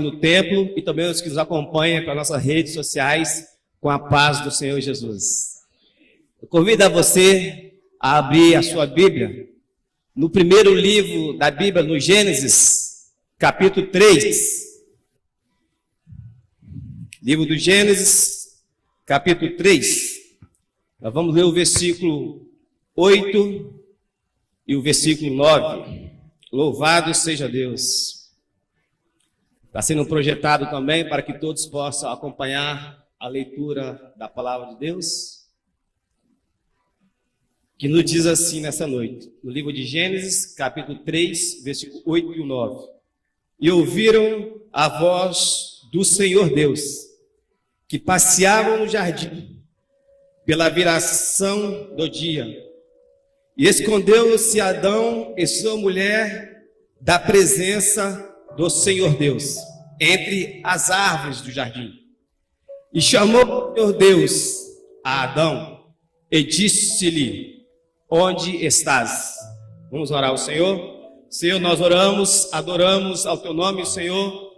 no templo e também os que nos acompanham pelas nossas redes sociais, com a paz do Senhor Jesus. Eu convido a você a abrir a sua Bíblia no primeiro livro da Bíblia, no Gênesis, capítulo 3. Livro do Gênesis, capítulo 3. Nós vamos ler o versículo 8 e o versículo 9. Louvado seja Deus. Está sendo projetado também para que todos possam acompanhar a leitura da palavra de Deus, que nos diz assim nessa noite, no livro de Gênesis, capítulo 3, versículo 8 e 9. E ouviram a voz do Senhor Deus, que passeavam no jardim, pela viração do dia. E escondeu-se Adão e sua mulher da presença do Senhor Deus, entre as árvores do jardim. E chamou o Senhor Deus a Adão, e disse-lhe: onde estás? Vamos orar ao Senhor. Senhor, nós oramos, adoramos ao teu nome, Senhor,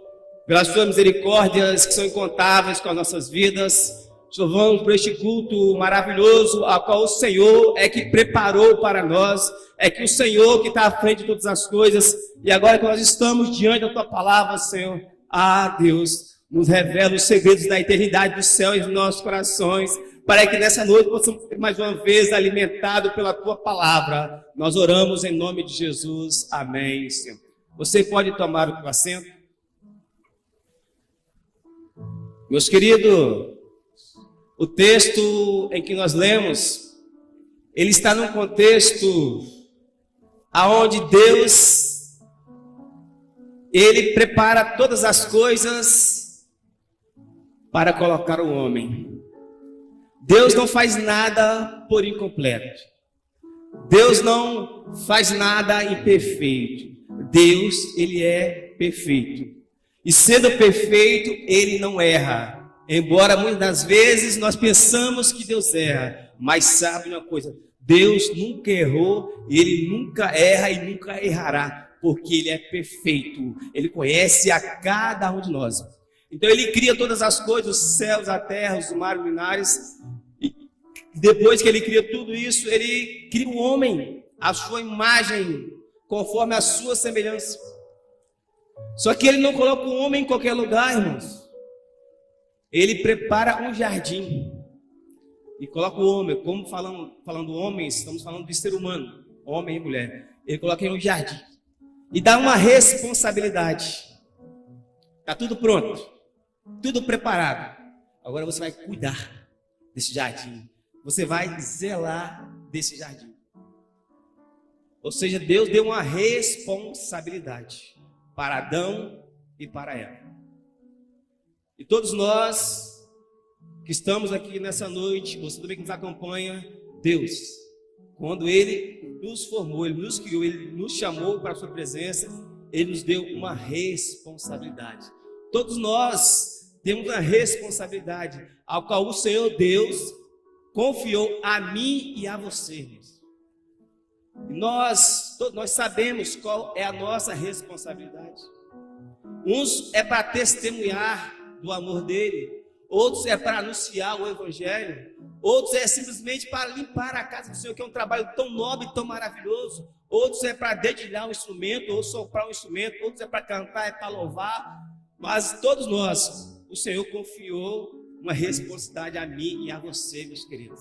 pelas tuas misericórdias que são incontáveis com as nossas vidas. Te louvamos por este culto maravilhoso, a qual o Senhor é que preparou para nós, é que o Senhor que está à frente de todas as coisas, e agora que nós estamos diante da tua palavra, Senhor, Deus, nos revela os segredos da eternidade do céu em nossos corações, para que nessa noite possamos ser mais uma vez alimentados pela tua palavra. Nós oramos em nome de Jesus, amém, Senhor. Você pode tomar o teu assento. Meus queridos, o texto em que nós lemos, ele está num contexto aonde Deus, ele prepara todas as coisas para colocar o homem. Deus não faz nada por incompleto. Deus não faz nada imperfeito. Deus, ele é perfeito. E sendo perfeito, ele não erra. Embora muitas das vezes nós pensamos que Deus erra, mas sabe uma coisa, Deus nunca errou, ele nunca erra e nunca errará, porque ele é perfeito, ele conhece a cada um de nós. Então ele cria todas as coisas, os céus, a terra, os mares luminares, e depois que ele cria tudo isso, ele cria o homem, a sua imagem, conforme a sua semelhança. Só que ele não coloca o homem em qualquer lugar, irmãos. Ele prepara um jardim e coloca o homem, como falando homens, estamos falando de ser humano, homem e mulher. Ele coloca em um jardim e dá uma responsabilidade. Está tudo pronto, tudo preparado. Agora você vai cuidar desse jardim, você vai zelar desse jardim. Ou seja, Deus deu uma responsabilidade para Adão e para Eva. E todos nós que estamos aqui nessa noite, você também que nos acompanha, Deus, quando Ele nos formou, Ele nos criou, Ele nos chamou para a sua presença, Ele nos deu uma responsabilidade. Todos nós temos uma responsabilidade, ao qual o Senhor Deus confiou a mim e a você, irmãos. Nós sabemos qual é a nossa responsabilidade. Uns é para testemunhar do amor dele, outros é para anunciar o evangelho, outros é simplesmente para limpar a casa do Senhor, que é um trabalho tão nobre, tão maravilhoso, outros é para dedilhar um instrumento, ou soprar um instrumento, outros é para cantar, é para louvar, mas todos nós, o Senhor confiou uma responsabilidade a mim e a você, meus queridos.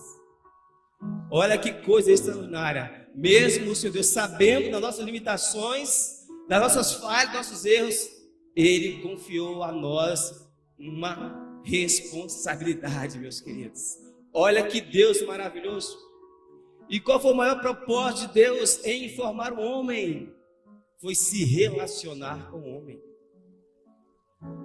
Olha que coisa extraordinária, mesmo o Senhor Deus sabendo das nossas limitações, das nossas falhas, dos nossos erros, Ele confiou a nós uma responsabilidade, meus queridos. Olha que Deus maravilhoso. E qual foi o maior propósito de Deus em formar o homem? Foi se relacionar com o homem.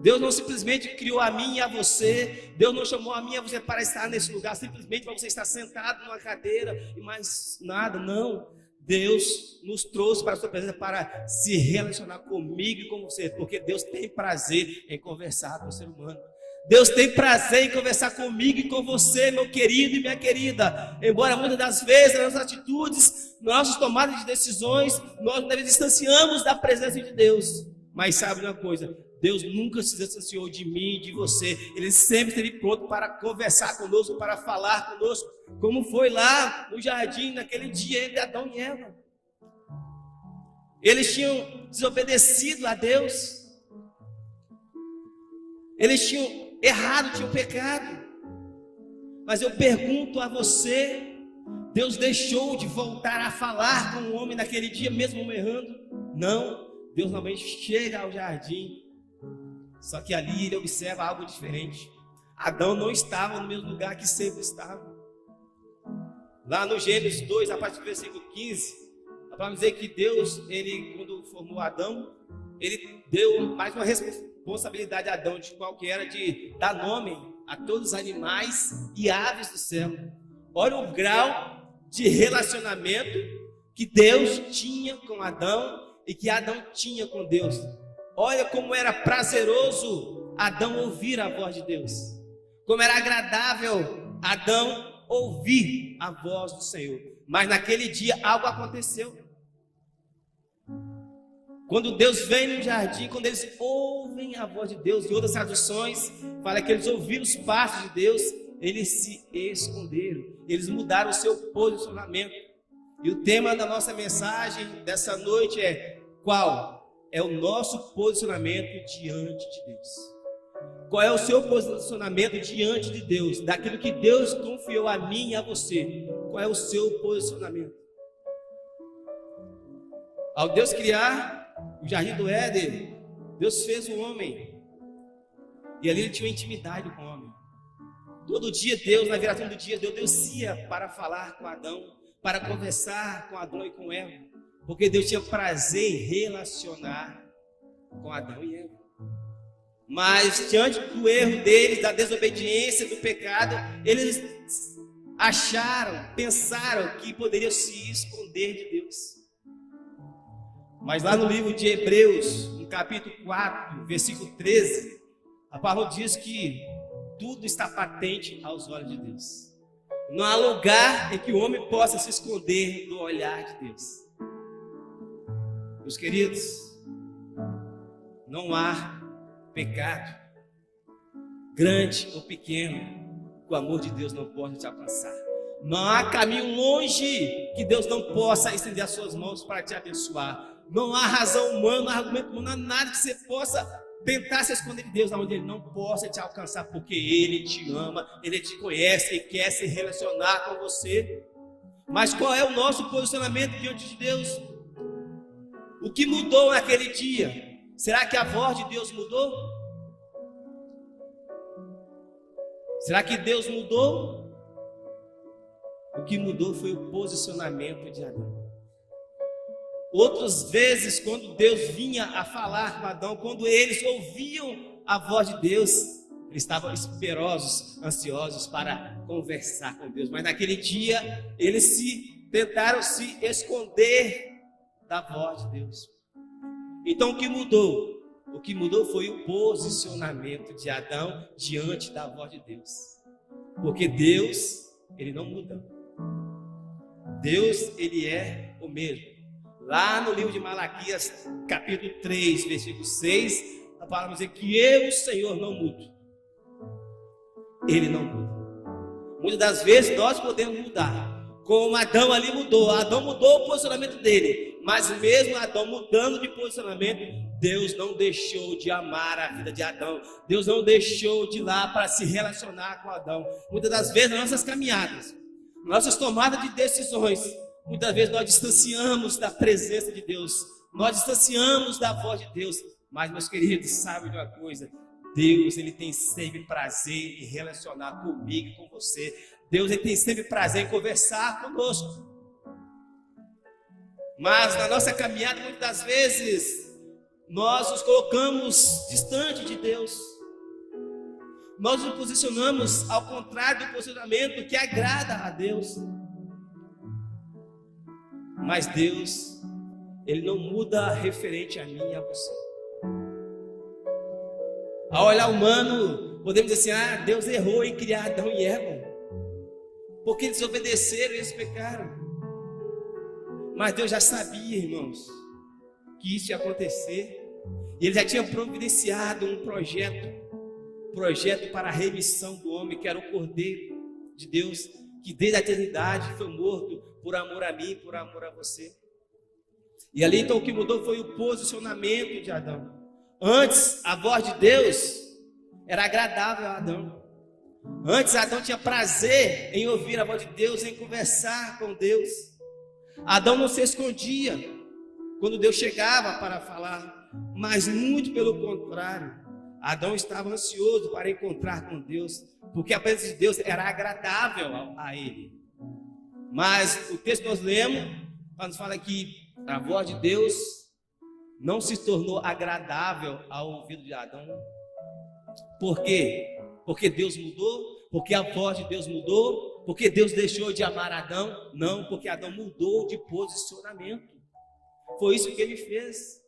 Deus não simplesmente criou a mim e a você, Deus não chamou a mim e a você para estar nesse lugar, simplesmente para você estar sentado numa cadeira e mais nada, não. Deus nos trouxe para a sua presença para se relacionar comigo e com você, porque Deus tem prazer em conversar com o ser humano. Deus tem prazer em conversar comigo e com você, meu querido e minha querida. Embora muitas das vezes, nas nossas atitudes, nossas tomadas de decisões, nós nos distanciamos da presença de Deus. Mas sabe uma coisa? Deus nunca se distanciou de mim e de você. Ele sempre esteve pronto para conversar conosco, para falar conosco, como foi lá no jardim, naquele dia entre Adão e Eva. Eles tinham desobedecido a Deus. Eles tinham errado, tinham pecado. Mas eu pergunto a você, Deus deixou de voltar a falar com o homem naquele dia, mesmo errando? Não, Deus normalmente chega ao jardim, só que ali ele observa algo diferente. Adão não estava no mesmo lugar que sempre estava. Lá no Gênesis 2, a partir do versículo 15, para dizer que Deus, ele, quando formou Adão, ele deu mais uma responsabilidade a Adão, de qual que era de dar nome a todos os animais e aves do céu. Olha o grau de relacionamento que Deus tinha com Adão e que Adão tinha com Deus. Olha como era prazeroso Adão ouvir a voz de Deus. Como era agradável Adão ouvir a voz do Senhor. Mas naquele dia algo aconteceu. Quando Deus vem no jardim, quando eles ouvem a voz de Deus, em outras traduções, fala que eles ouviram os passos de Deus, eles se esconderam, eles mudaram o seu posicionamento. E o tema da nossa mensagem dessa noite é: qual é o nosso posicionamento diante de Deus? Qual é o seu posicionamento diante de Deus? Daquilo que Deus confiou a mim e a você. Qual é o seu posicionamento? Ao Deus criar o jardim do Éden, Deus fez o homem. E ali ele tinha uma intimidade com o homem. Todo dia Deus, na viração do dia, Deus descia para falar com Adão, para conversar com Adão e com Eva. Porque Deus tinha prazer em relacionar com Adão e Eva. Mas diante do erro deles, da desobediência, do pecado, eles acharam, pensaram que poderiam se esconder de Deus. Mas lá no livro de Hebreus, no capítulo 4, versículo 13, a palavra diz que tudo está patente aos olhos de Deus. Não há lugar em que o homem possa se esconder do olhar de Deus. Meus queridos, não há pecado, grande ou pequeno, que o amor de Deus não possa te alcançar. Não há caminho longe que Deus não possa estender as suas mãos para te abençoar. Não há razão humana, não há argumento humano, não há nada que você possa tentar se esconder de Deus, onde Ele não possa te alcançar, porque Ele te ama, Ele te conhece e quer se relacionar com você. Mas qual é o nosso posicionamento diante de Deus? O que mudou naquele dia? Será que a voz de Deus mudou? Será que Deus mudou? O que mudou foi o posicionamento de Adão. Outras vezes, quando Deus vinha a falar com Adão, quando eles ouviam a voz de Deus, eles estavam esperosos, ansiosos para conversar com Deus. Mas naquele dia, eles tentaram se esconder da voz de Deus. Então o que mudou? O que mudou foi o posicionamento de Adão diante da voz de Deus. Porque Deus, Ele não muda. Deus, Ele é o mesmo. Lá no livro de Malaquias, capítulo 3, versículo 6, a palavra diz que eu, o Senhor, não mudo. Ele não muda. Muitas das vezes nós podemos mudar. Como Adão ali mudou. Adão mudou o posicionamento dele. Mas mesmo Adão mudando de posicionamento, Deus não deixou de amar a vida de Adão. Deus não deixou de ir lá para se relacionar com Adão. Muitas das vezes nas nossas caminhadas, nossas tomadas de decisões, muitas vezes nós distanciamos da presença de Deus. Nós distanciamos da voz de Deus. Mas, meus queridos, sabem de uma coisa? Deus, Ele tem sempre prazer em relacionar comigo e com você. Deus, Ele tem sempre prazer em conversar conosco. Mas na nossa caminhada, muitas das vezes, nós nos colocamos distante de Deus. Nós nos posicionamos ao contrário do posicionamento que agrada a Deus. Mas Deus, Ele não muda referente a mim e a você. Ao olhar humano, podemos dizer assim: Deus errou em criar Adão e Eva, porque eles obedeceram e eles pecaram. Mas Deus já sabia, irmãos, que isso ia acontecer. E ele já tinha providenciado um projeto para a remissão do homem, que era o Cordeiro de Deus, que desde a eternidade foi morto por amor a mim, por amor a você. E ali então o que mudou foi o posicionamento de Adão. Antes a voz de Deus era agradável a Adão. Antes Adão tinha prazer em ouvir a voz de Deus, em conversar com Deus. Adão não se escondia quando Deus chegava para falar, mas muito pelo contrário, Adão estava ansioso para encontrar com Deus, porque a presença de Deus era agradável a ele. Mas o texto que nós lemos nos fala que a voz de Deus não se tornou agradável ao ouvido de Adão. Por quê? Porque Deus mudou? Porque a voz de Deus mudou? Porque Deus deixou de amar Adão? Não, porque Adão mudou de posicionamento. Foi isso que ele fez.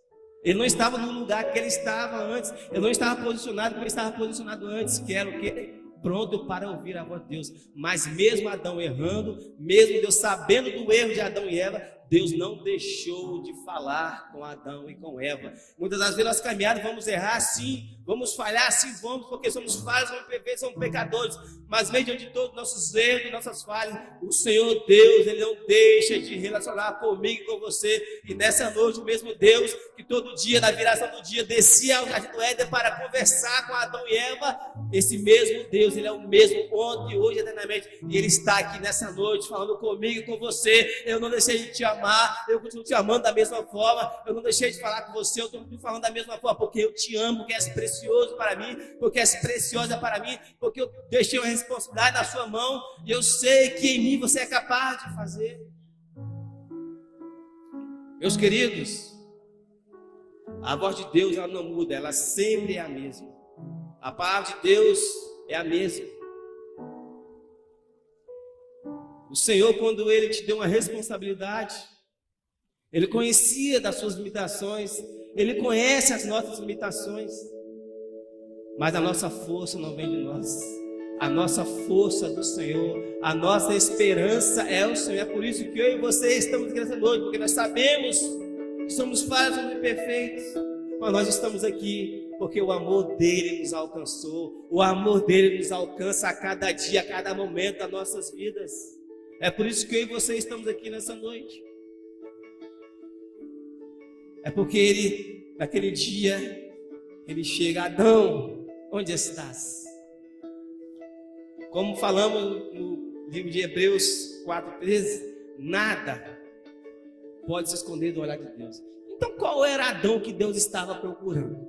Ele não estava no lugar que ele estava antes. Ele não estava posicionado como ele estava posicionado antes, que era o quê? Pronto para ouvir a voz de Deus. Mas mesmo Adão errando, mesmo Deus sabendo do erro de Adão e Eva, Deus não deixou de falar com Adão e com Eva. Muitas das vezes nós caminhamos, vamos errar sim, vamos falhar sim, vamos, porque somos falhos, somos perfeitos, somos pecadores. Mas mediante de todos os nossos erros, nossas falhas, o Senhor Deus, Ele não deixa de relacionar comigo e com você. E nessa noite, o mesmo Deus que todo dia, na viração do dia, descia ao jardim do Éden para conversar com Adão e Eva, esse mesmo Deus, Ele é o mesmo ontem, hoje, eternamente. E Ele está aqui nessa noite falando comigo e com você. Eu não deixei de te amar, eu continuo te amando da mesma forma. Eu não deixei de falar com você, eu estou falando da mesma forma, porque eu te amo, porque és precioso para mim, porque és preciosa para mim, porque eu deixei uma responsabilidade na sua mão e eu sei que em mim você é capaz de fazer. Meus queridos, a voz de Deus ela não muda, ela sempre é a mesma. A palavra de Deus é a mesma. O Senhor, quando Ele te deu uma responsabilidade, Ele conhecia das suas limitações, Ele conhece as nossas limitações, mas a nossa força não vem de nós. A nossa força do Senhor, a nossa esperança é o Senhor. É por isso que eu e você estamos aqui nessa noite, porque nós sabemos que somos falhos, somos imperfeitos, mas nós estamos aqui porque o amor dele nos alcançou. O amor dele nos alcança a cada dia, a cada momento das nossas vidas. É por isso que eu e você estamos aqui nessa noite. É porque ele, naquele dia, ele chega: Adão, onde estás? Como falamos no livro de Hebreus 4:13, nada pode se esconder do olhar de Deus. Então qual era Adão que Deus estava procurando?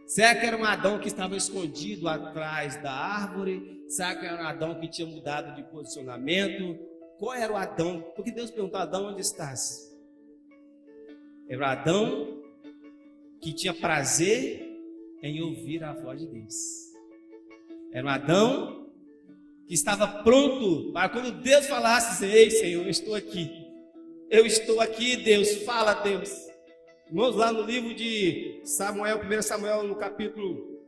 Será que era um Adão que estava escondido atrás da árvore? Será que era um Adão que tinha mudado de posicionamento? Qual era o Adão? Porque Deus perguntou: Adão, onde estás? Era o Adão que tinha prazer em ouvir a voz de Deus. Era um Adão que estava pronto para quando Deus falasse: ei, Senhor, eu estou aqui. Eu estou aqui, Deus, fala, Deus. Vamos lá no livro de Samuel, 1 Samuel, no capítulo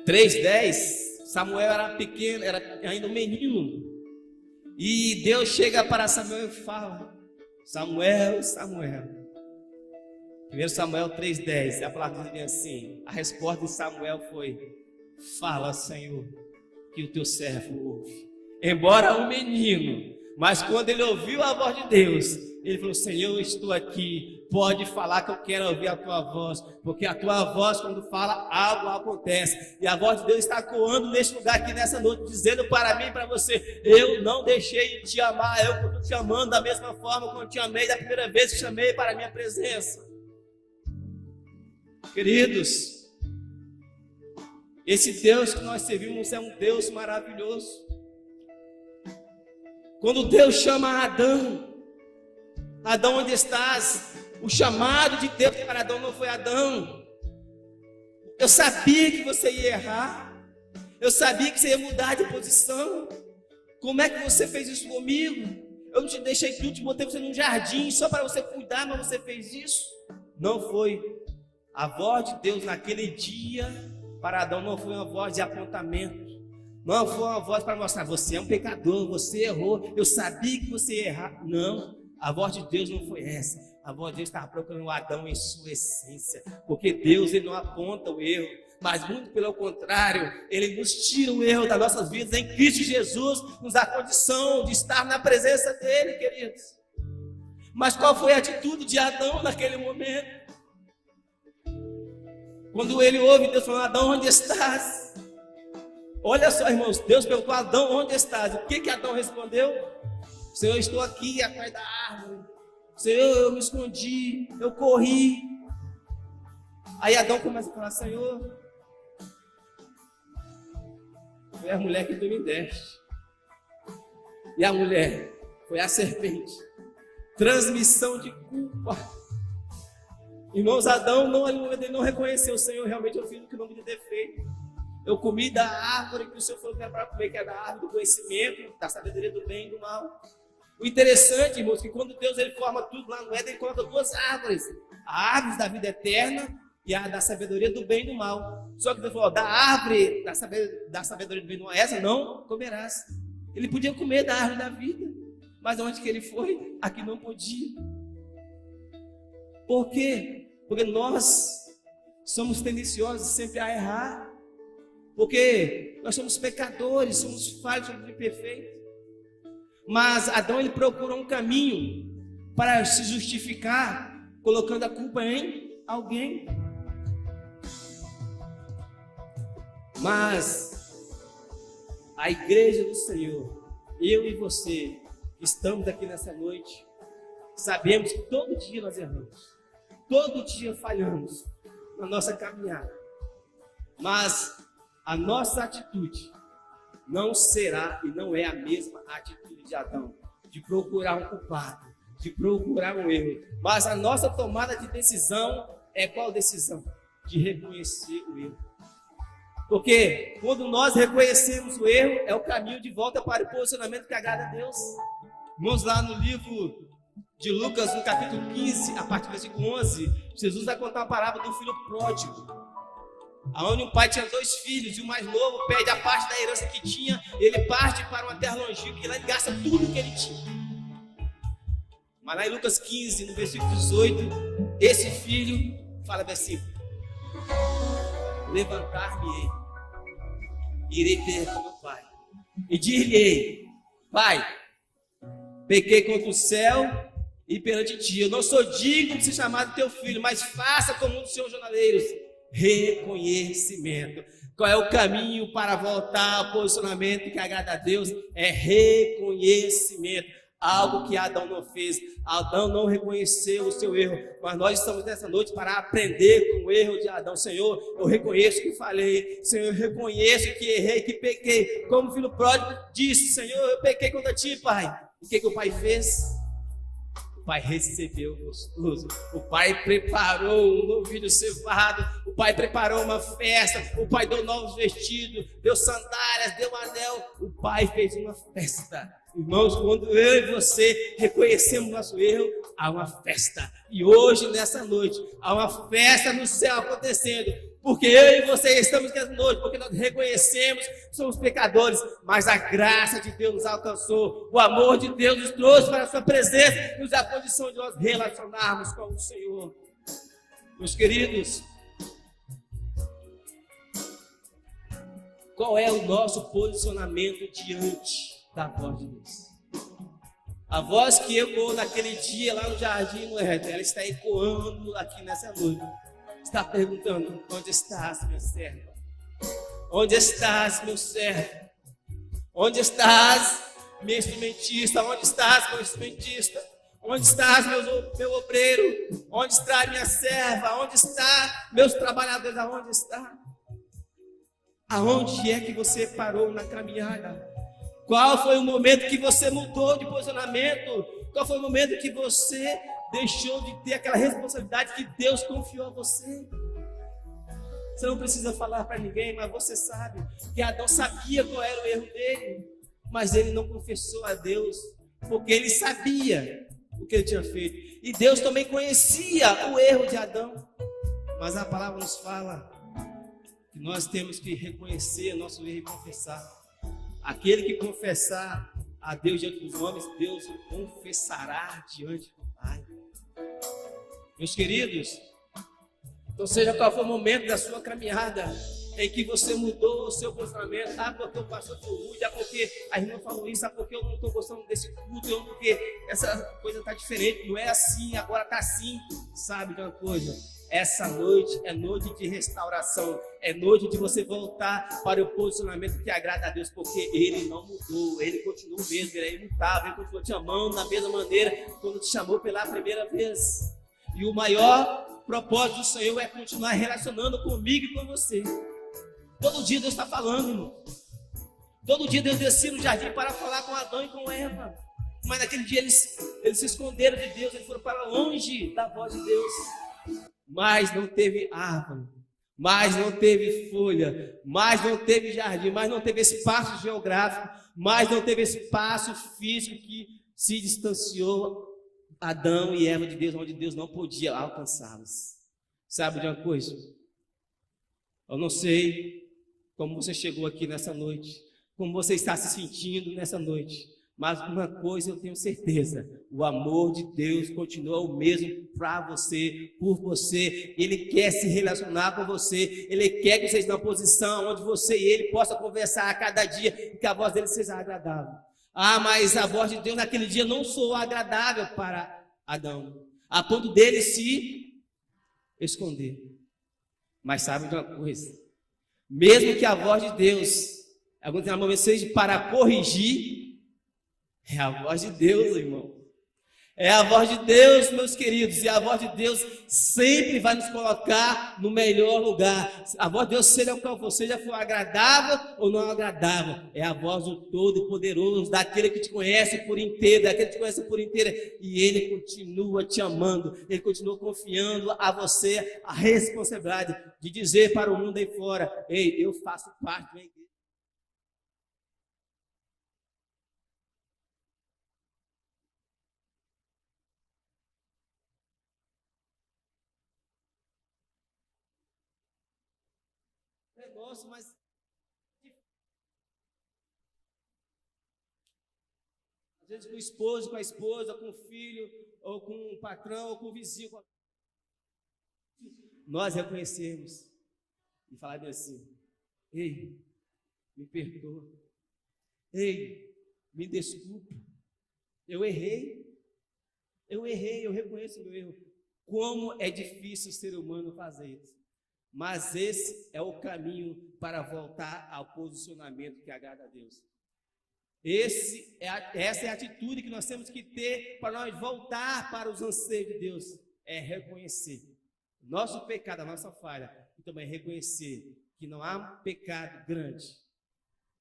3:10. Samuel era pequeno, era ainda um menino. E Deus chega para Samuel e fala: Samuel, Samuel. 1 Samuel 3:10, a palavra diz assim, a resposta de Samuel foi: fala, Senhor, que o teu servo ouve. Embora um menino, mas quando ele ouviu a voz de Deus, ele falou: Senhor, eu estou aqui, pode falar que eu quero ouvir a tua voz, porque a tua voz, quando fala, algo acontece. E a voz de Deus está coando neste lugar aqui nessa noite, dizendo para mim e para você: eu não deixei de te amar, eu estou te amando da mesma forma como eu te amei da primeira vez que chamei para a minha presença. Queridos, esse Deus que nós servimos é um Deus maravilhoso. Quando Deus chama Adão: Adão, onde estás? O chamado de Deus para Adão não foi: Adão, eu sabia que você ia errar, eu sabia que você ia mudar de posição. Como é que você fez isso comigo? Eu não te deixei tudo, te botei você num jardim só para você cuidar, mas você fez isso? Não foi. A voz de Deus naquele dia para Adão não foi uma voz de apontamento, não foi uma voz para mostrar: você é um pecador, você errou, eu sabia que você ia errar. Não, a voz de Deus não foi essa. A voz de Deus estava procurando Adão em sua essência, porque Deus ele não aponta o erro, mas muito pelo contrário, Ele nos tira o erro das nossas vidas. Em Cristo Jesus nos dá condição de estar na presença dEle, queridos. Mas qual foi a atitude de Adão naquele momento? Quando ele ouve Deus falando: Adão, onde estás? Olha só, irmãos, Deus perguntou: Adão, onde estás? O que Adão respondeu? Senhor, eu estou aqui atrás da árvore. Senhor, eu me escondi, eu corri. Aí Adão começa a falar: Senhor, foi a mulher que tu me deste. E a mulher foi a serpente. Transmissão de culpa. Irmãos, Adão ele não reconheceu: o Senhor, realmente eu fiz o que não me deu defeito. Eu comi da árvore que o Senhor falou que era para comer, que é da árvore do conhecimento, da sabedoria do bem e do mal. O interessante, irmãos, que quando Deus ele forma tudo lá no Éden, ele coloca duas árvores: a árvore da vida eterna e a da sabedoria do bem e do mal. Só que Deus falou: da árvore da sabedoria do bem e do mal, essa não comerás. Ele podia comer da árvore da vida, mas onde que ele foi? Aqui não podia. Por quê? Porque nós somos tendenciosos sempre a errar. Porque nós somos pecadores, somos falhos, somos imperfeitos. Mas Adão ele procurou um caminho para se justificar, colocando a culpa em alguém. Mas a igreja do Senhor, eu e você, que estamos aqui nessa noite, sabemos que todo dia nós erramos, todo dia falhamos na nossa caminhada. Mas a nossa atitude não será e não é a mesma atitude de Adão, de procurar um culpado, de procurar um erro. Mas a nossa tomada de decisão é qual decisão? De reconhecer o erro. Porque quando nós reconhecemos o erro, é o caminho de volta para o posicionamento que agrada a Deus. Vamos lá no livro de Lucas, no capítulo 15, a partir do versículo 11, Jesus vai contar a parábola do filho pródigo. Onde um pai tinha 2 filhos, e o mais novo pede a parte da herança que tinha, ele parte para uma terra longínqua, e lá ele gasta tudo que ele tinha. Mas lá em Lucas 15, no versículo 18, esse filho fala versículo: levantar-me-ei, irei ter com meu pai, e dir-lhe-ei: Pai, pequei contra o céu e perante ti, eu não sou digno de ser chamado teu filho, mas faça como um dos seus jornaleiros. Reconhecimento. Qual é o caminho para voltar ao posicionamento que agrada a Deus? É reconhecimento. Algo que Adão não fez. Adão não reconheceu o seu erro. Mas nós estamos nessa noite para aprender com o erro de Adão. Senhor, eu reconheço que falhei. Senhor, eu reconheço que errei, que pequei. Como o filho pródigo disse: Senhor, eu pequei contra ti, pai. E o que o pai fez? O pai recebeu gostoso. O pai preparou um novilho cevado. O pai preparou uma festa. O pai deu novos vestidos, deu sandálias, deu anel. O pai fez uma festa. Irmãos, quando eu e você reconhecemos nosso erro, há uma festa. E hoje, nessa noite, há uma festa no céu acontecendo. Porque eu e você estamos aqui essa noite, porque nós reconhecemos que somos pecadores, mas a graça de Deus nos alcançou, o amor de Deus nos trouxe para a sua presença, nos dá a condição de nós relacionarmos com o Senhor. Meus queridos, qual é o nosso posicionamento diante da voz de Deus? A voz que ecoou naquele dia lá no jardim, no Éden, ela está ecoando aqui nessa noite. Está perguntando: onde estás, meu servo? Onde estás, meu servo? Onde estás, meu instrumentista? Onde estás, meu instrumentista? Onde estás, meu obreiro? Onde está minha serva? Onde está meus trabalhadores? Aonde está? Aonde é que você parou na caminhada? Qual foi o momento que você mudou de posicionamento? Qual foi o momento que você deixou de ter aquela responsabilidade que Deus confiou a você? Você não precisa falar para ninguém, mas você sabe que Adão sabia qual era o erro dele, mas ele não confessou a Deus, porque ele sabia o que ele tinha feito. E Deus também conhecia o erro de Adão, mas a palavra nos fala que nós temos que reconhecer nosso erro e confessar. Aquele que confessar a Deus diante dos homens, Deus o confessará diante do Pai. Meus queridos, então seja qual for o momento da sua caminhada em que você mudou o seu posicionamento, porque o pastor foi rude, porque a irmã falou isso, porque eu não estou gostando desse culto, porque essa coisa está diferente, não é assim, agora está assim, sabe de uma coisa? Essa noite é noite de restauração, é noite de você voltar para o posicionamento que agrada a Deus, porque Ele não mudou, Ele continua o mesmo, Ele é imutável, Ele continua te amando da mesma maneira quando te chamou pela primeira vez. E o maior propósito do Senhor é continuar relacionando comigo e com você. Todo dia Deus está falando, irmão. Todo dia Deus descia no jardim para falar com Adão e com Eva. Mas naquele dia eles se esconderam de Deus, eles foram para longe da voz de Deus. Mas não teve árvore, mas não teve folha, mas não teve jardim, mas não teve espaço geográfico, mas não teve espaço físico que se distanciou Adão e Eva de Deus, onde Deus não podia alcançá-los. Sabe de uma coisa? Eu não sei como você chegou aqui nessa noite, como você está se sentindo nessa noite, mas uma coisa eu tenho certeza: o amor de Deus continua o mesmo para você, por você. Ele quer se relacionar com você, Ele quer que você esteja na posição onde você e Ele possam conversar a cada dia e que a voz dele seja agradável. Mas a voz de Deus naquele dia não soou agradável para Adão, a ponto dele se esconder. Mas sabe de uma coisa? Mesmo que a voz de Deus, alguns momentos seja para corrigir, é a voz de Deus, irmão. É a voz de Deus, meus queridos. E a voz de Deus sempre vai nos colocar no melhor lugar. A voz de Deus, seja qual for, seja for agradável ou não agradável, é a voz do Todo-Poderoso, daquele que te conhece por inteiro, daquele que te conhece por inteiro. E Ele continua te amando. Ele continua confiando a você a responsabilidade de dizer para o mundo aí fora: ei, eu faço parte de uma igreja. Negócio, mas às vezes com o esposo, com a esposa, com o filho, ou com o patrão, ou com o vizinho, nós reconhecemos e falar assim: ei, me perdoa, ei, me desculpe, eu errei, eu reconheço o meu erro. Como é difícil o ser humano fazer isso. Mas esse é o caminho para voltar ao posicionamento que agrada a Deus. Essa é a atitude que nós temos que ter para nós voltar para os anseios de Deus. É reconhecer o nosso pecado, a nossa falha, e também reconhecer que não há pecado grande,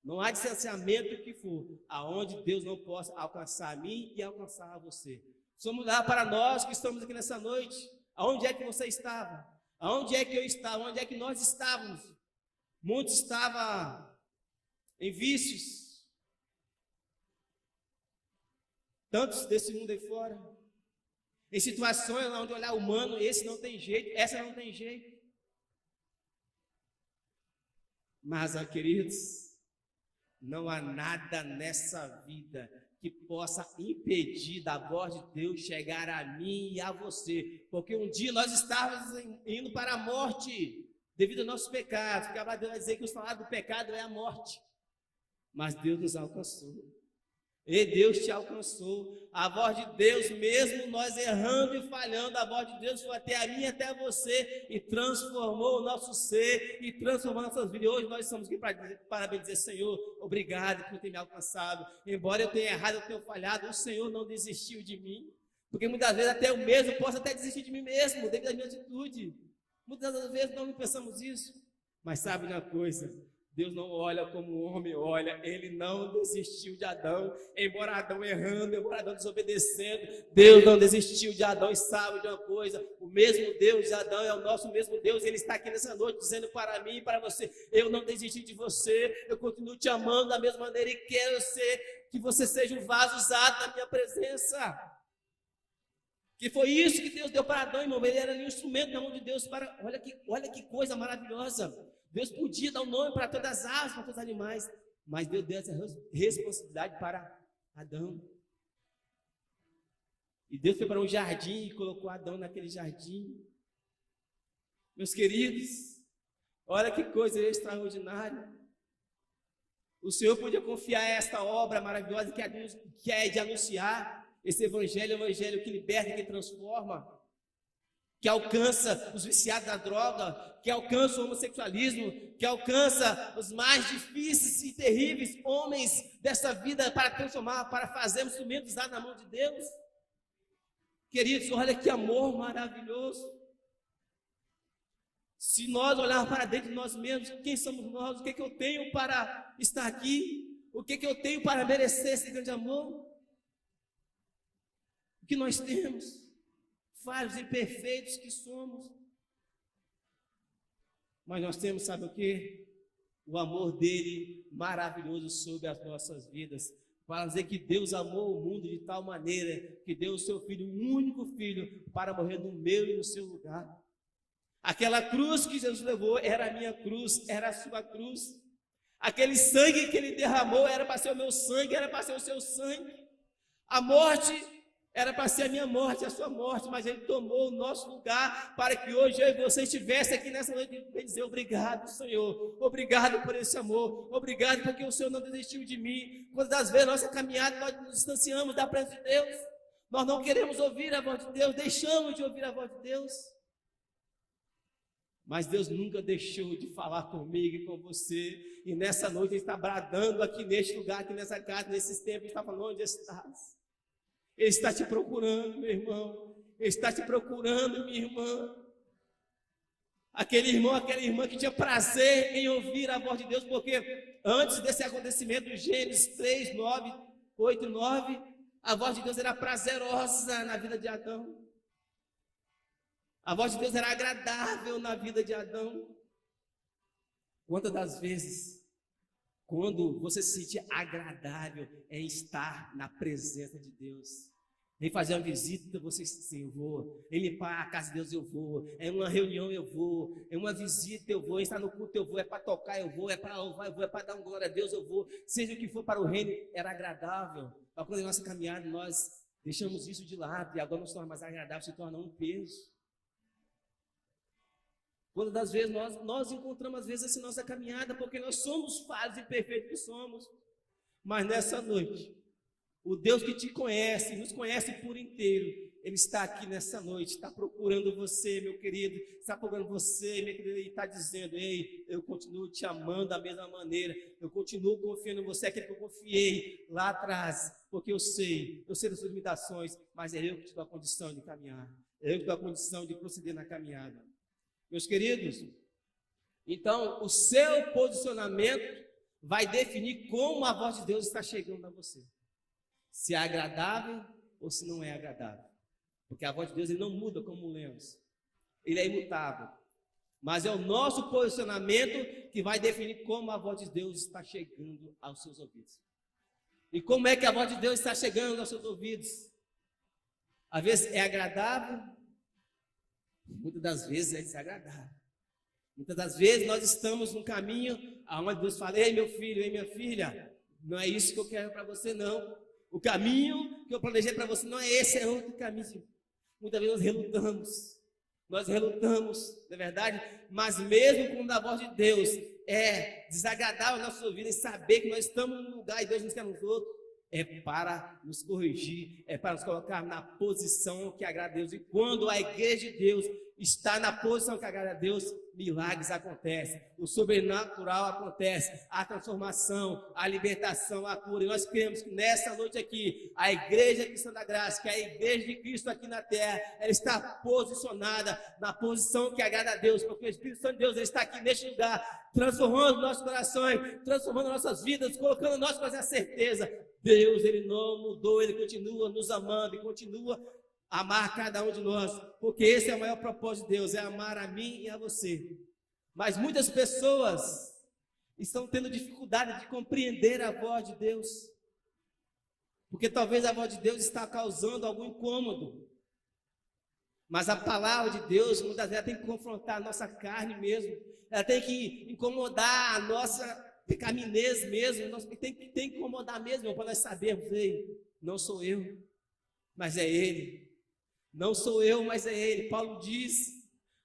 não há distanciamento que for, aonde Deus não possa alcançar a mim e alcançar a você. Vamos lá para nós que estamos aqui nessa noite. Aonde é que você estava? Aonde é que eu estava? Onde é que nós estávamos? Muitos estavam em vícios. Tantos desse mundo aí fora. Em situações onde olhar humano, esse não tem jeito, essa não tem jeito. Mas, queridos, não há nada nessa vida que possa impedir da voz de Deus chegar a mim e a você, porque um dia nós estávamos indo para a morte, devido aos nossos pecados, porque a palavra vai dizer que o salário do pecado é a morte, mas Deus nos alcançou, e Deus te alcançou, a voz de Deus, mesmo nós errando e falhando, a voz de Deus foi até a mim e até a você, e transformou o nosso ser, e transformou nossas vidas. Hoje nós estamos aqui para dizer: Senhor, obrigado por ter me alcançado, embora eu tenha errado, eu tenha falhado, o Senhor não desistiu de mim, porque muitas vezes até eu mesmo posso até desistir de mim mesmo, devido à minha atitude, muitas vezes não pensamos isso, mas sabe de uma coisa? Deus não olha como o homem olha. Ele não desistiu de Adão, embora Adão errando, embora Adão desobedecendo, Deus não desistiu de Adão. E sabe de uma coisa? O mesmo Deus de Adão é o nosso mesmo Deus. Ele está aqui nessa noite dizendo para mim e para você: eu não desisti de você, eu continuo te amando da mesma maneira e quero que você seja um vaso usado na minha presença. Que foi isso que Deus deu para Adão, irmão. Ele era um instrumento na mão de Deus para... Olha que coisa maravilhosa. Deus podia dar um nome para todas as aves, para todos os animais, mas Deus deu essa responsabilidade para Adão. E Deus foi para um jardim e colocou Adão naquele jardim. Meus queridos, olha que coisa extraordinária. O Senhor podia confiar esta obra maravilhosa que é de anunciar esse evangelho, o evangelho que liberta, que transforma, que alcança os viciados da droga, que alcança o homossexualismo, que alcança os mais difíceis e terríveis homens dessa vida para transformar, para fazer instrumentos usados na mão de Deus. Queridos, olha que amor maravilhoso. Se nós olharmos para dentro de nós mesmos, quem somos nós? O que eu tenho para estar aqui? O que eu tenho para merecer esse grande amor? O que nós temos? Falhos e imperfeitos que somos. Mas nós temos, sabe o quê? O amor dele maravilhoso sobre as nossas vidas. Para dizer que Deus amou o mundo de tal maneira que deu o seu filho, o único filho, para morrer no meu e no seu lugar. Aquela cruz que Jesus levou era a minha cruz, era a sua cruz. Aquele sangue que ele derramou era para ser o meu sangue, era para ser o seu sangue. A morte era para ser a minha morte, a sua morte, mas ele tomou o nosso lugar para que hoje eu e você estivesse aqui nessa noite e dizer obrigado, Senhor. Obrigado por esse amor. Obrigado porque o Senhor não desistiu de mim. Quantas vezes nossa caminhada nós nos distanciamos da presença de Deus. Nós não queremos ouvir a voz de Deus, deixamos de ouvir a voz de Deus. Mas Deus nunca deixou de falar comigo e com você. E nessa noite Ele está bradando aqui neste lugar, aqui nessa casa, nesses tempos. Ele está falando, onde estás? Ele está te procurando, meu irmão. Ele está te procurando, minha irmã. Aquele irmão, aquela irmã que tinha prazer em ouvir a voz de Deus. Porque antes desse acontecimento, Gênesis 3, 9, 8 e 9, a voz de Deus era prazerosa na vida de Adão. A voz de Deus era agradável na vida de Adão. Quantas das vezes, quando você se sente agradável em estar na presença de Deus, em fazer uma visita, você sim, eu vou. Em limpar a casa de Deus, eu vou. Em uma reunião, eu vou. Em uma visita, eu vou. Em estar no culto, eu vou. É para tocar, eu vou. É para louvar, eu vou. É para dar uma glória a Deus, eu vou. Seja o que for para o reino, era agradável. Mas quando em nossa caminhada, nós deixamos isso de lado e agora não se torna mais agradável, se torna um peso. Quando das vezes nós encontramos às vezes essa nossa caminhada, porque nós somos falhos e perfeitos que somos. Mas nessa noite, o Deus que te conhece, nos conhece por inteiro, Ele está aqui nessa noite, está procurando você, meu querido, está procurando você, minha querida, e está dizendo, ei, eu continuo te amando da mesma maneira, eu continuo confiando em você, aquele que eu confiei lá atrás, porque eu sei das suas limitações, mas é eu que te dou a condição de caminhar, é eu que te dou a condição de proceder na caminhada. Meus queridos, então o seu posicionamento vai definir como a voz de Deus está chegando a você. Se é agradável ou se não é agradável. Porque a voz de Deus ele não muda como lemos. Ele é imutável. Mas é o nosso posicionamento que vai definir como a voz de Deus está chegando aos seus ouvidos. E como é que a voz de Deus está chegando aos seus ouvidos? Às vezes é agradável. Muitas das vezes é desagradável. Muitas das vezes nós estamos num caminho onde Deus fala, ei meu filho, ei minha filha, não é isso que eu quero para você não. O caminho que eu planejei para você não é esse, é outro caminho. Muitas vezes nós relutamos, não é verdade? Mas mesmo quando a voz de Deus é desagradável na nossa vida e saber que nós estamos num lugar e Deus nos quer nos outros, é para nos corrigir, é para nos colocar na posição que agrada a Deus. E quando a igreja de Deus está na posição que agrada a Deus, milagres acontecem, o sobrenatural acontece, a transformação, a libertação, a cura. E nós queremos que nessa noite aqui, a igreja cristã da graça, que é a igreja de Cristo aqui na terra, ela está posicionada na posição que agrada a Deus, porque o Espírito Santo de Deus ele está aqui neste lugar, transformando nossos corações, transformando nossas vidas, colocando nós com essa certeza. Deus, Ele não mudou, Ele continua nos amando e continua a amar cada um de nós, porque esse é o maior propósito de Deus, é amar a mim e a você. Mas muitas pessoas estão tendo dificuldade de compreender a voz de Deus, porque talvez a voz de Deus está causando algum incômodo, mas a palavra de Deus, muitas vezes, ela tem que confrontar a nossa carne mesmo, ela tem que incomodar a nossa pecaminez mesmo, tem que incomodar mesmo, para nós sabermos, ei, não sou eu, mas é Ele. Não sou eu, mas é Ele. Paulo diz,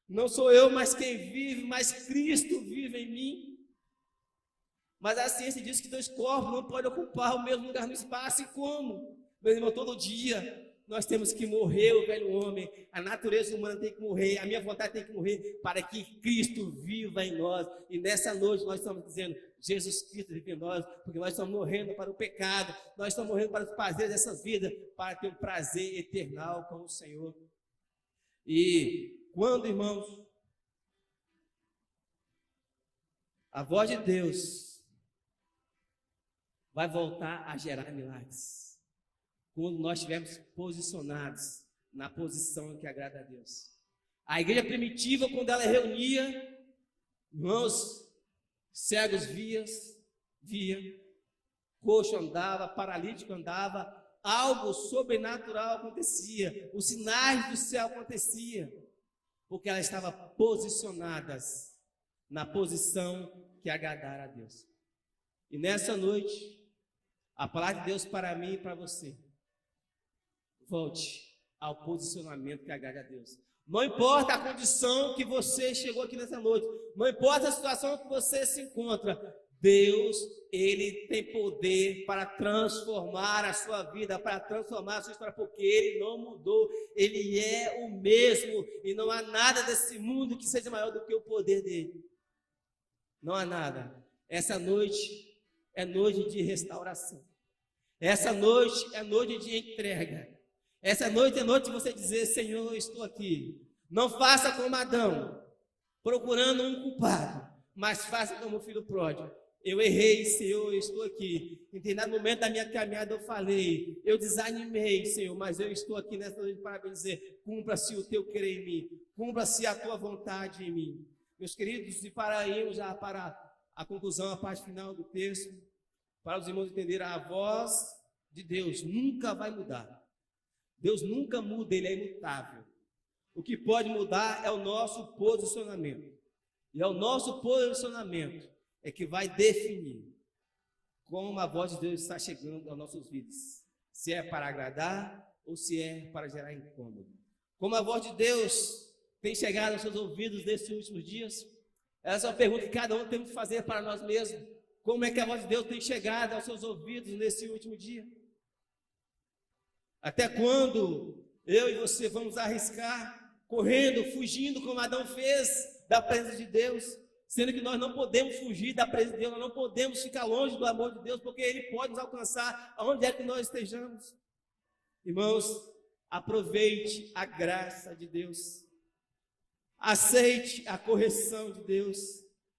não sou eu, mas quem vive, mas Cristo vive em mim. Mas a ciência diz que 2 corpos não podem ocupar o mesmo lugar no espaço. E como? Meu irmão, todo dia nós temos que morrer o velho homem, a natureza humana tem que morrer, a minha vontade tem que morrer, para que Cristo viva em nós. E nessa noite nós estamos dizendo, Jesus Cristo vive em nós, porque nós estamos morrendo para o pecado, nós estamos morrendo para os prazeres dessa vida, para ter um prazer eternal com o Senhor. E quando, irmãos, a voz de Deus vai voltar a gerar milagres, quando nós estivermos posicionados na posição que agrada a Deus. A igreja primitiva, quando ela reunia, irmãos, cegos via, coxo andava, paralítico andava, algo sobrenatural acontecia, os sinais do céu aconteciam, porque elas estavam posicionadas na posição que agradara a Deus. E nessa noite, a palavra de Deus para mim e para você, volte ao posicionamento que agrada a Deus. Não importa a condição que você chegou aqui nessa noite, não importa a situação que você se encontra, Deus, Ele tem poder para transformar a sua vida, para transformar a sua história, porque Ele não mudou, Ele é o mesmo, e não há nada desse mundo que seja maior do que o poder dEle. Não há nada. Essa noite é noite de restauração. Essa noite é noite de entrega. Essa noite é noite de você dizer, Senhor, eu estou aqui. Não faça como Adão, procurando um culpado, mas faça como o filho pródigo. Eu errei, Senhor, eu estou aqui. Em determinado momento da minha caminhada eu falei, eu desanimei, Senhor, mas eu estou aqui nessa noite para dizer, cumpra-se o teu querer em mim, cumpra-se a tua vontade em mim. Meus queridos, e para irmos já para a conclusão, a parte final do texto, para os irmãos entenderem, a voz de Deus nunca vai mudar. Deus nunca muda, Ele é imutável. O que pode mudar é o nosso posicionamento. E é o nosso posicionamento é que vai definir como a voz de Deus está chegando aos nossos vidas. Se é para agradar ou se é para gerar incômodo. Como a voz de Deus tem chegado aos seus ouvidos nesses últimos dias? Essa é uma pergunta que cada um tem que fazer para nós mesmos. Como é que a voz de Deus tem chegado aos seus ouvidos nesse último dia? Até quando eu e você vamos arriscar, correndo, fugindo, como Adão fez da presença de Deus, sendo que nós não podemos fugir da presença de Deus, nós não podemos ficar longe do amor de Deus, porque Ele pode nos alcançar aonde é que nós estejamos. Irmãos, aproveite a graça de Deus, aceite a correção de Deus,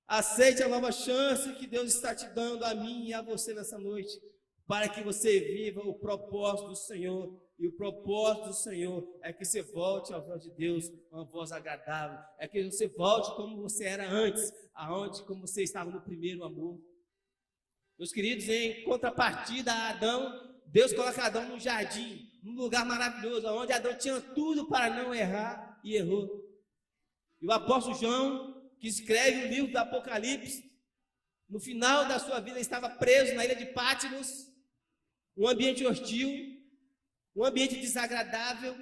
aceite a nova chance que Deus está te dando a mim e a você nessa noite, para que você viva o propósito do Senhor. E o propósito do Senhor é que você volte à voz de Deus, uma voz agradável. É que você volte como você era antes, como você estava no primeiro amor. Meus queridos, em contrapartida a Adão, Deus coloca Adão no jardim, num lugar maravilhoso, onde Adão tinha tudo para não errar e errou. E o apóstolo João, que escreve o livro do Apocalipse, no final da sua vida estava preso na ilha de Patmos, um ambiente hostil, um ambiente desagradável,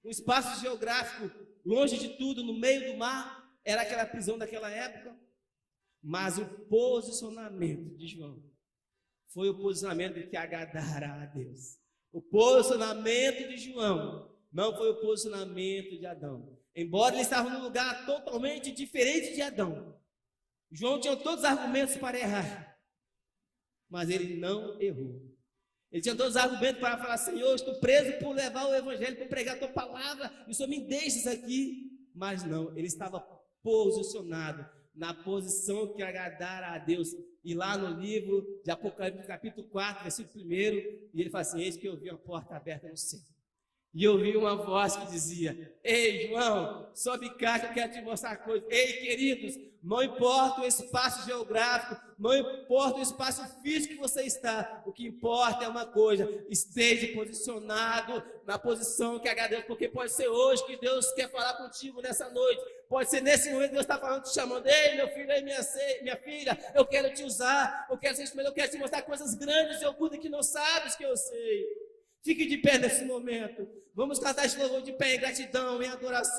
um espaço geográfico longe de tudo, no meio do mar, era aquela prisão daquela época. Mas o posicionamento de João foi o posicionamento que agradara a Deus. O posicionamento de João não foi o posicionamento de Adão. Embora ele estava num lugar totalmente diferente de Adão, João tinha todos os argumentos para errar, mas ele não errou. Ele tinha todos os argumentos para falar, Senhor, estou preso por levar o evangelho, por pregar a tua palavra, e o Senhor me deixa isso aqui. Mas não, ele estava posicionado na posição que agradara a Deus. E lá no livro de Apocalipse, capítulo 4, versículo 1, e ele fala assim, eis que eu vi uma porta aberta no céu. E eu vi uma voz que dizia, ei, João, sobe cá que eu quero te mostrar coisas. Ei, queridos, não importa o espaço geográfico, não importa o espaço físico que você está, o que importa é uma coisa, esteja posicionado na posição que agrada a Deus, porque pode ser hoje que Deus quer falar contigo nessa noite, pode ser nesse momento que Deus está falando, te chamando, ei, meu filho, ei, minha filha, eu quero te usar, eu quero ser instrumento, eu quero te mostrar coisas grandes e ocultas que não sabes que eu sei. Fique de pé nesse momento. Vamos cantar esse louvor de pé em gratidão, em adoração.